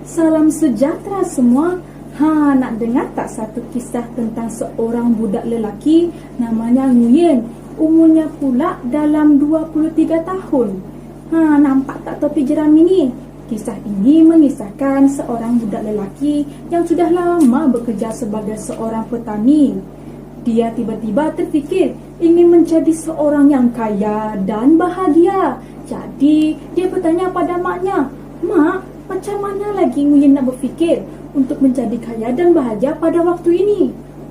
Salam sejahtera semua. Nak dengar tak satu kisah tentang seorang budak lelaki namanya Nguyen. Umurnya pula dalam 23 tahun. Nampak tak topi jerami ni? Kisah ini mengisahkan seorang budak lelaki yang sudah lama bekerja sebagai seorang petani. Dia tiba-tiba terfikir ingin menjadi seorang yang kaya dan bahagia. Jadi, dia bertanya pada maknya, "Mak, macam mana lagi Nguyen nak berfikir untuk menjadi kaya dan bahagia pada waktu ini?"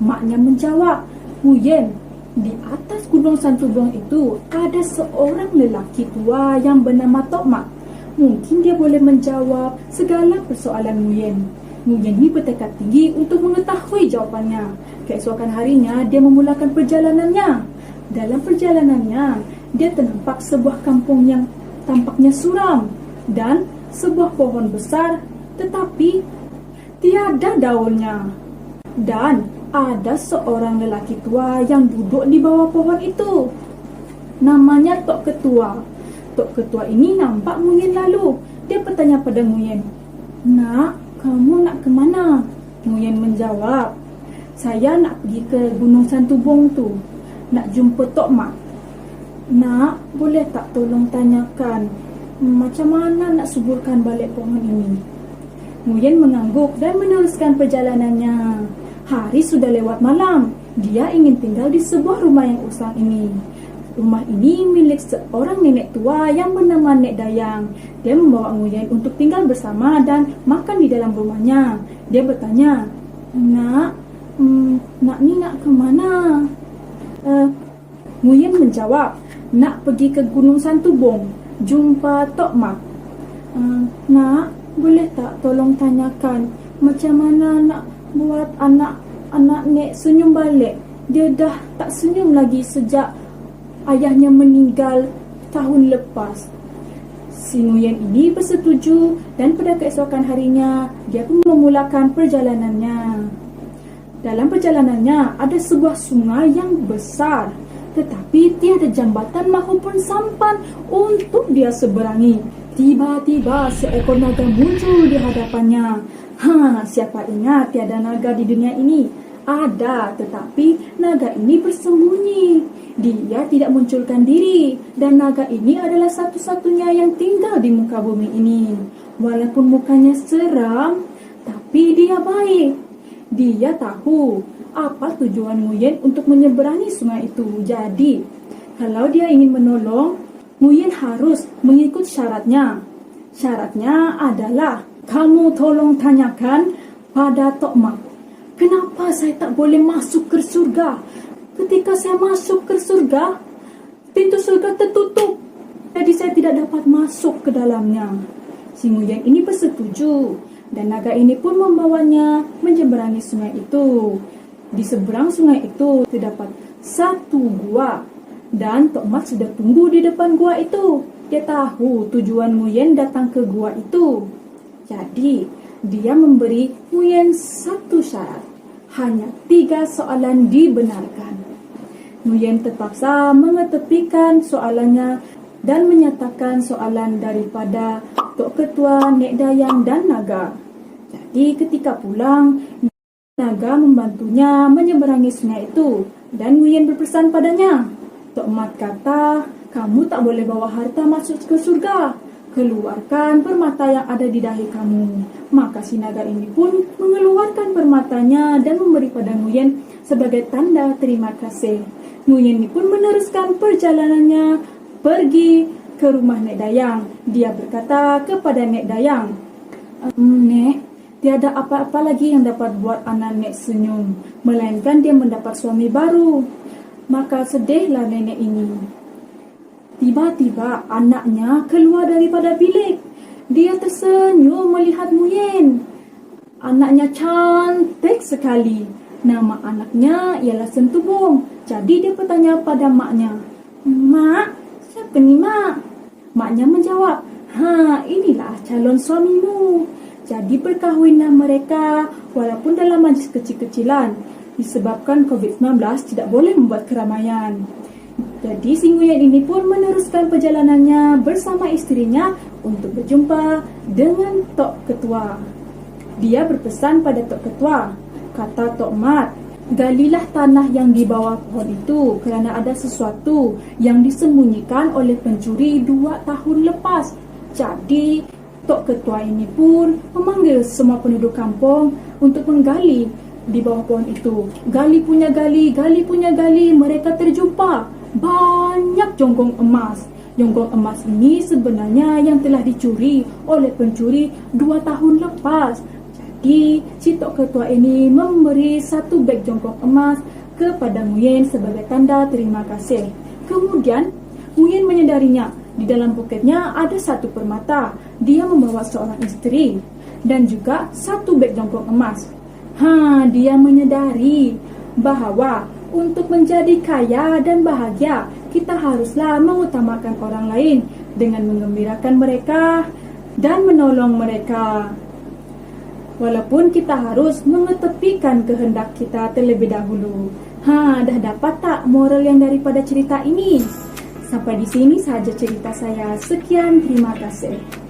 Maknya menjawab, "Nguyen, di atas gunung Santubong itu ada seorang lelaki tua yang bernama Tok Mak. Mungkin dia boleh menjawab segala persoalan Nguyen." Nguyen ni bertekad tinggi untuk mengetahui jawapannya. Keesokan harinya, dia memulakan perjalanannya. Dalam perjalanannya, dia ternampak sebuah kampung yang tampaknya suram dan sebuah pohon besar tetapi tiada daunnya. Dan ada seorang lelaki tua yang duduk di bawah pohon itu. Namanya Tok Ketua. Tok Ketua ini nampak Nguyen lalu. Dia bertanya pada Nguyen, "Nak, kamu nak ke mana?" Nguyen menjawab, "Saya nak pergi ke Gunung Santubong tu. Nak jumpa Tok Mak." "Nak, boleh tak tolong tanyakan macam mana nak suburkan balik pohon ini?" Nguyen mengangguk dan meneruskan perjalanannya. Hari sudah lewat malam. Dia ingin tinggal di sebuah rumah yang usang ini. Rumah ini milik seorang nenek tua yang bernama Nek Dayang. Dia membawa Nguyen untuk tinggal bersama dan makan di dalam rumahnya. Dia bertanya, "Nak, nak ni nak ke mana?" Nguyen menjawab, "Nak pergi ke Gunung Santubong, jumpa Tok Mak." "Nak, boleh tak tolong tanyakan macam mana nak buat anak Nek senyum balik? Dia dah tak senyum lagi sejak ayahnya meninggal tahun lepas." Si Nguyen ini bersetuju dan pada keesokan harinya, dia pun memulakan perjalanannya. Dalam perjalanannya, ada sebuah sungai yang besar tetapi tiada jambatan maupun sampan untuk dia seberangi. Tiba-tiba seekor naga muncul di hadapannya. Siapa ingat tiada naga di dunia ini? Ada, tetapi naga ini bersembunyi. Dia tidak munculkan diri dan naga ini adalah satu-satunya yang tinggal di muka bumi ini. Walaupun mukanya seram, tapi dia baik. Dia tahu apa tujuan Nguyen untuk menyeberangi sungai itu. Jadi, kalau dia ingin menolong, Nguyen harus mengikut syaratnya. Syaratnya adalah, kamu tolong tanyakan pada Tok Mak, kenapa saya tak boleh masuk ke surga? Ketika saya masuk ke surga, pintu surga tertutup. Jadi saya tidak dapat masuk ke dalamnya. Si Nguyen ini bersetuju dan naga ini pun membawanya menyeberangi sungai itu. Di seberang sungai itu terdapat satu gua dan Tok Mak sudah tunggu di depan gua itu. Dia tahu tujuan Nguyen datang ke gua itu. Jadi dia memberi Nguyen satu syarat. Hanya 3 soalan dibenarkan. Nguyen terpaksa mengetepikan soalannya dan menyatakan soalan daripada Tok Ketua, Nek Dayang dan Naga. Jadi ketika pulang, Naga membantunya menyeberangi sungai itu dan Nguyen berpesan padanya. Tok Mat kata, "Kamu tak boleh bawa harta masuk ke surga. Keluarkan permata yang ada di dahi kamu." Maka si naga ini pun mengeluarkan permatanya dan memberi pada Nguyen sebagai tanda terima kasih. Nguyen ini pun meneruskan perjalanannya pergi ke rumah Nek Dayang. Dia berkata kepada Nek Dayang, "Nek, tiada apa-apa lagi yang dapat buat anak Nek senyum, melainkan dia mendapat suami baru." Maka sedihlah nenek ini. Tiba-tiba anaknya keluar daripada bilik. Dia tersenyum melihat Nguyen. Anaknya cantik sekali. Nama anaknya ialah Sentubong. Jadi dia bertanya pada maknya, "Mak, siapa ni Mak?" Maknya menjawab, "Inilah calon suamimu." Jadi perkahwinan mereka walaupun dalam majlis kecil-kecilan. Disebabkan COVID-19 tidak boleh membuat keramaian. Jadi si Nguyen ini pun meneruskan perjalanannya bersama istrinya untuk berjumpa dengan Tok Ketua. Dia berpesan pada Tok Ketua. Kata Tok Mat, galilah tanah yang di bawah pohon itu kerana ada sesuatu yang disembunyikan oleh pencuri 2 tahun lepas. Jadi, Tok Ketua ini pun memanggil semua penduduk kampung untuk menggali di bawah pohon itu. Gali punya gali, mereka terjumpa banyak jonggong emas. Jonggong emas ini sebenarnya yang telah dicuri oleh pencuri 2 tahun lepas. Jadi, si Tok Ketua ini memberi 1 beg jonggong emas kepada Nguyen sebagai tanda terima kasih. Kemudian, Nguyen menyadarinya di dalam poketnya ada 1 permata. Dia membawa seorang isteri dan juga 1 beg jonggong emas. Dia menyadari bahawa untuk menjadi kaya dan bahagia, kita haruslah mengutamakan orang lain dengan menggembirakan mereka dan menolong mereka. Walaupun kita harus mengetepikan kehendak kita terlebih dahulu. Dah dapat tak moral yang daripada cerita ini? Sampai di sini saja cerita saya. Sekian, terima kasih.